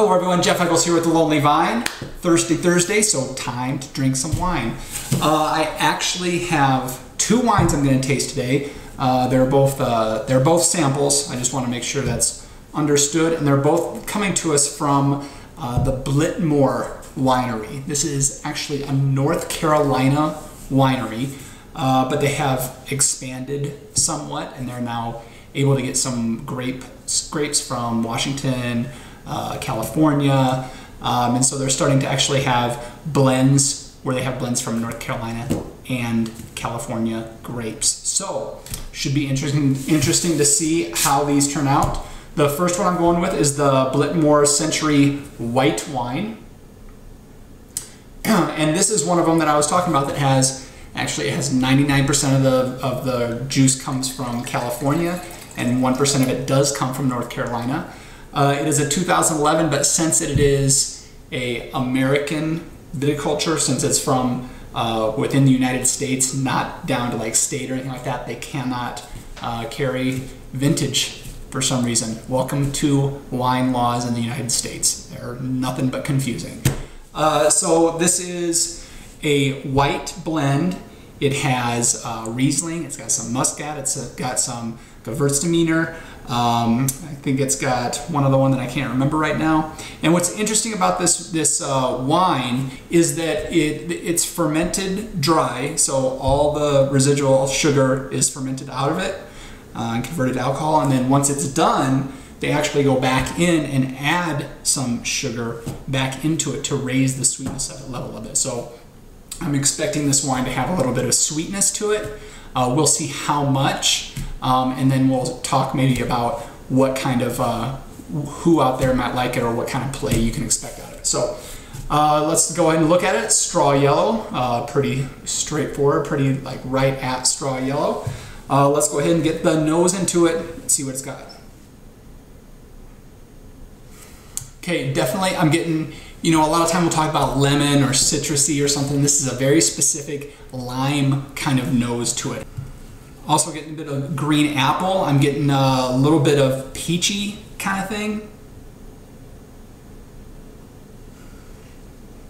Hello everyone, Jeff Eccles here with The Lonely Vine. Thirsty Thursday, so time to drink some wine. I actually have two wines I'm going to taste today. They're both samples. I just want to make sure that's understood, and they're both coming to us from the Biltmore Winery. This is actually a North Carolina winery, but they have expanded somewhat, and they're now able to get some grapes from Washington, California, and so they're starting to actually have blends where they have blends from North Carolina and California grapes. So should be interesting to see how these turn out. The first one I'm going with is the Biltmore Century white wine, and this is one of them that I was talking about that has 99% of the juice comes from California, and 1% of it does come from North Carolina. It is a 2011, but since it is a American viticulture, since it's from within the United States, not down to like state or anything like that, they cannot carry vintage for some reason. Welcome to wine laws in the United States. They're nothing but confusing. So this is a white blend. It has Riesling, it's got some Muscat, it's got some Gewürztraminer. I think it's got one other one that I can't remember right now. And what's interesting about this wine is that it's fermented dry, so all the residual sugar is fermented out of it and converted to alcohol. And then once it's done, they actually go back in and add some sugar back into it to raise the sweetness level of it. So I'm expecting this wine to have a little bit of sweetness to it. We'll see how much, and then we'll talk maybe about what kind of, who out there might like it or what kind of play you can expect out of it. So let's go ahead and look at it. Straw yellow, pretty straightforward, pretty like right at straw yellow. Let's go ahead and get the nose into it and see what it's got. Okay, definitely I'm getting, you know, a lot of time we'll talk about lemon or citrusy or something. This is a very specific lime kind of nose to it. Also getting a bit of green apple. I'm getting a little bit of peachy kind of thing.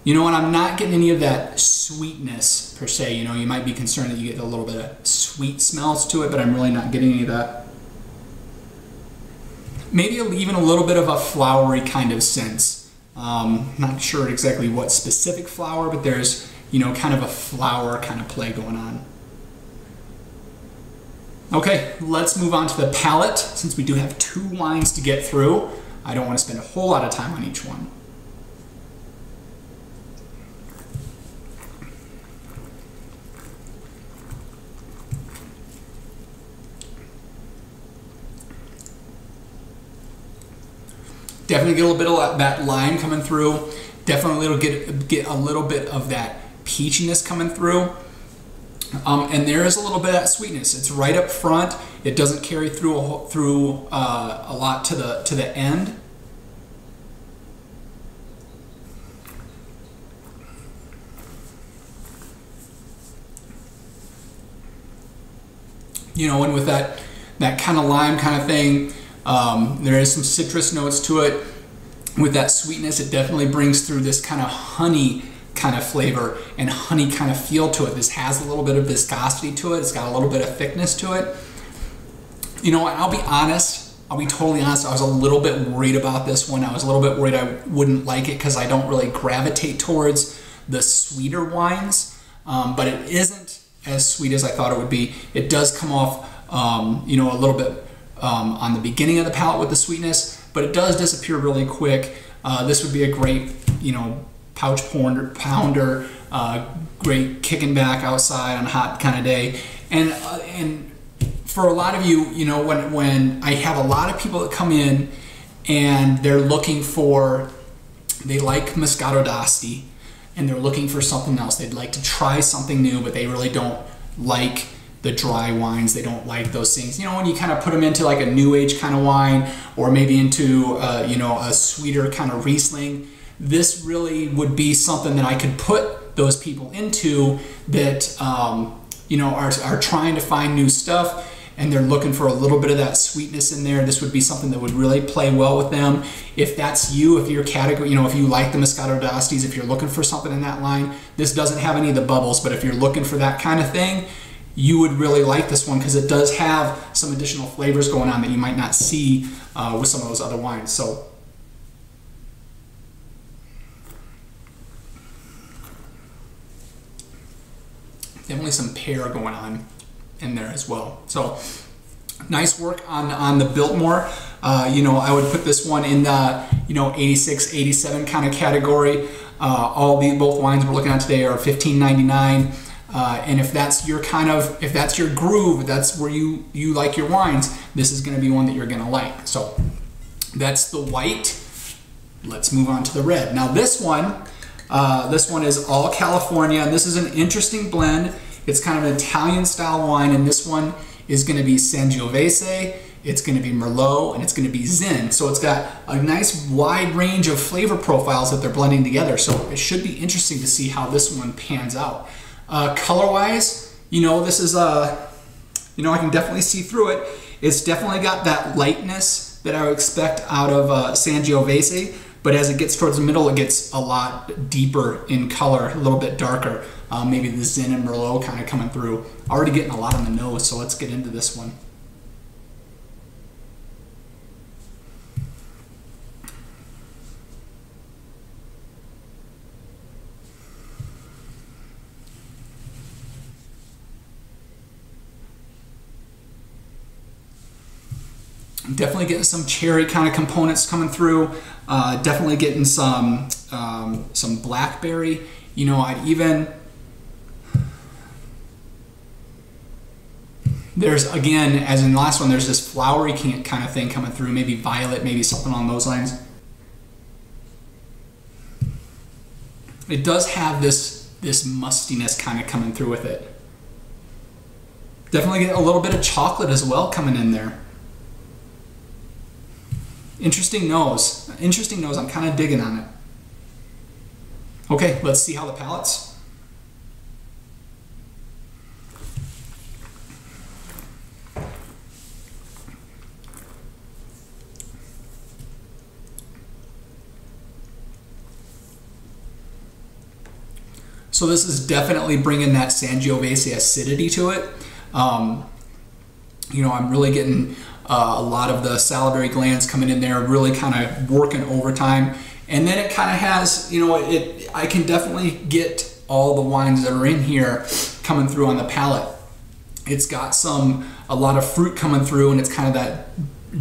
You know, and I'm not getting any of that sweetness per se. You know, you might be concerned that you get a little bit of sweet smells to it, but I'm really not getting any of that. Maybe even a little bit of a flowery kind of sense. Not sure exactly what specific flower, but there's, you know, kind of a flower kind of play going on. Okay, let's move on to the palate. Since we do have two wines to get through, I don't want to spend a whole lot of time on each one. Definitely get a little bit of that lime coming through. Definitely get a little bit of that peachiness coming through. And there is a little bit of that sweetness. It's right up front. It doesn't carry through a lot to the end. You know, and with that kind of lime kind of thing, there is some citrus notes to it. With that sweetness, it definitely brings through this kind of honey kind of flavor and honey kind of feel to it. This has a little bit of viscosity to it. It's got a little bit of thickness to it. You know, I'll be honest. I'll be totally honest. I was a little bit worried about this one. I was a little bit worried I wouldn't like it because I don't really gravitate towards the sweeter wines. But it isn't as sweet as I thought it would be. It does come off, you know, a little bit on the beginning of the palate with the sweetness, but it does disappear really quick. This would be a great, you know, pouch pounder, great kicking back outside on a hot kind of day. And for a lot of you, you know, when I have a lot of people that come in and they're looking for, they like Moscato d'Asti and they're looking for something else. They'd like to try something new, but they really don't like the dry wines. They don't like those things. You know, when you kind of put them into like a new age kind of wine, or maybe into you know, a sweeter kind of Riesling, this really would be something that I could put those people into that you know, are trying to find new stuff and they're looking for a little bit of that sweetness in there, this would be something that would really play well with them. If that's you, if your category, if you like the Moscato d'Astis, if you're looking for something in that line, this doesn't have any of the bubbles, but if you're looking for that kind of thing, you would really like this one because it does have some additional flavors going on that you might not see with some of those other wines. So definitely some pear going on in there as well. So nice work on the Biltmore. I would put this one in the 86, 87 kind of category. Both wines we're looking at today are $15.99. And if that's your if that's your groove, that's where you like your wines, this is going to be one that you're going to like. So that's the white. Let's move on to the red. Now this one is all California, and this is an interesting blend. It's kind of an Italian style wine, and this one is going to be Sangiovese, it's going to be Merlot, and it's going to be Zin. So it's got a nice wide range of flavor profiles that they're blending together. So it should be interesting to see how this one pans out. Color-wise, this is I can definitely see through it. It's definitely got that lightness that I would expect out of Sangiovese, but as it gets towards the middle, it gets a lot deeper in color, a little bit darker. Maybe the Zin and Merlot kind of coming through. Already getting a lot on the nose, so let's get into this one. Definitely getting some cherry kind of components coming through. Definitely getting some blackberry. There's, again, as in the last one, there's this flowery kind of thing coming through. Maybe violet, maybe something along those lines. It does have this mustiness kind of coming through with it. Definitely get a little bit of chocolate as well coming in there. Interesting nose. I'm kind of digging on it. Okay, let's see how the palate's. So this is definitely bringing that Sangiovese acidity to it. I'm really getting a lot of the salivary glands coming in there, really kind of working overtime. And then it kind of has, I can definitely get all the wines that are in here coming through on the palate. It's got a lot of fruit coming through, and it's kind of that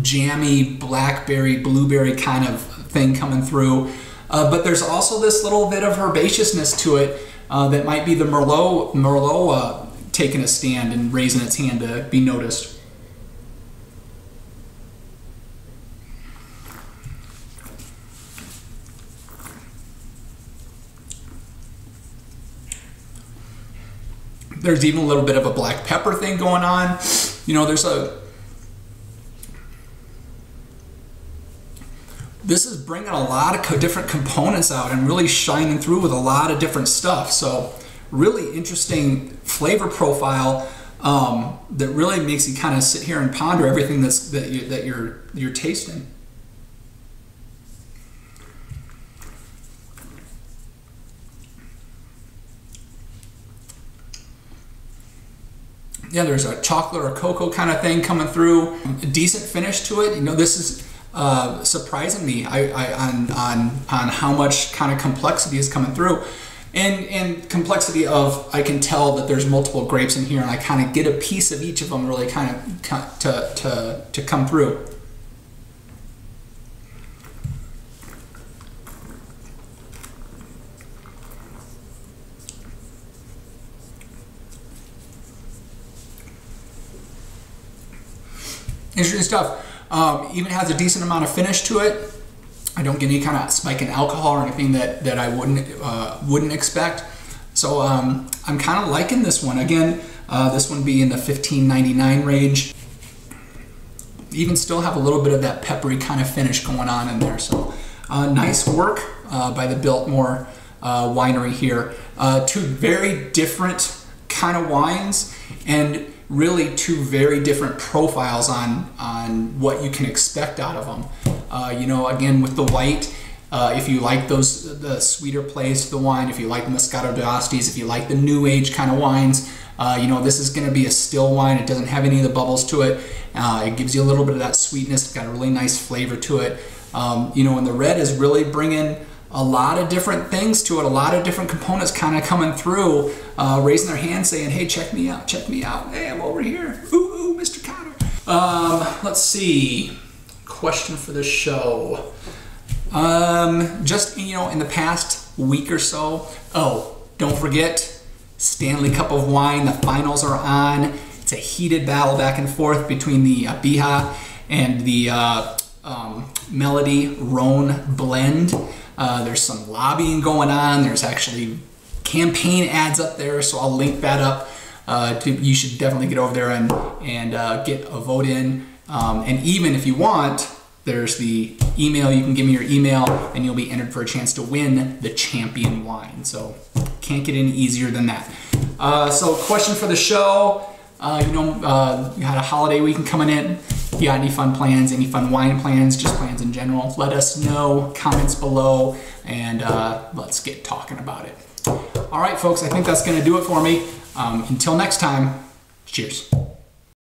jammy blackberry, blueberry kind of thing coming through. But there's also this little bit of herbaceousness to it that might be the Merlot taking a stand and raising its hand to be noticed. There's even a little bit of a black pepper thing going on. This is bringing a lot of different components out and really shining through with a lot of different stuff. So really interesting flavor profile that really makes you kind of sit here and ponder everything that you're tasting. Yeah, there's a chocolate or cocoa kind of thing coming through. A decent finish to it. This is surprising me on how much kind of complexity is coming through, and complexity of, I can tell that there's multiple grapes in here, and I kind of get a piece of each of them really kind of to come through. Interesting stuff. Even has a decent amount of finish to it. I don't get any kind of spike in alcohol or anything that I wouldn't expect. So I'm kind of liking this one. Again, this one be in the $15.99 range. Even still have a little bit of that peppery kind of finish going on in there. So nice work by the Biltmore winery here. Two very different kind of wines, and really two very different profiles on what you can expect out of them. You know, again, with the white, if you like the sweeter plays to the wine, if you like the Moscato d'Astis, if you like the new age kind of wines, you know, this is going to be a still wine. It doesn't have any of the bubbles to it. It gives you a little bit of that sweetness. It's got a really nice flavor to it. You know, and the red is really bringing a lot of different things to it, a lot of different components kind of coming through, raising their hand saying, hey, check me out, check me out. Hey, I'm over here. Ooh, Mr. Cotter. Let's see. Question for the show. Just, you know, in the past week or so, oh, don't forget, Stanley Cup of Wine, the finals are on. It's a heated battle back and forth between the Bija and the Melody Rhone blend. There's some lobbying going on. There's actually campaign ads up there, so I'll link that up. You should definitely get over there and get a vote in. And even if you want, there's the email. You can give me your email and you'll be entered for a chance to win the champion wine. So can't get any easier than that. So question for the show. You know, you had a holiday weekend coming in. You got any fun plans, any fun wine plans, just plans in general? Let us know, comments below, and let's get talking about it. All right, folks, I think that's going to do it for me. Until next time, cheers.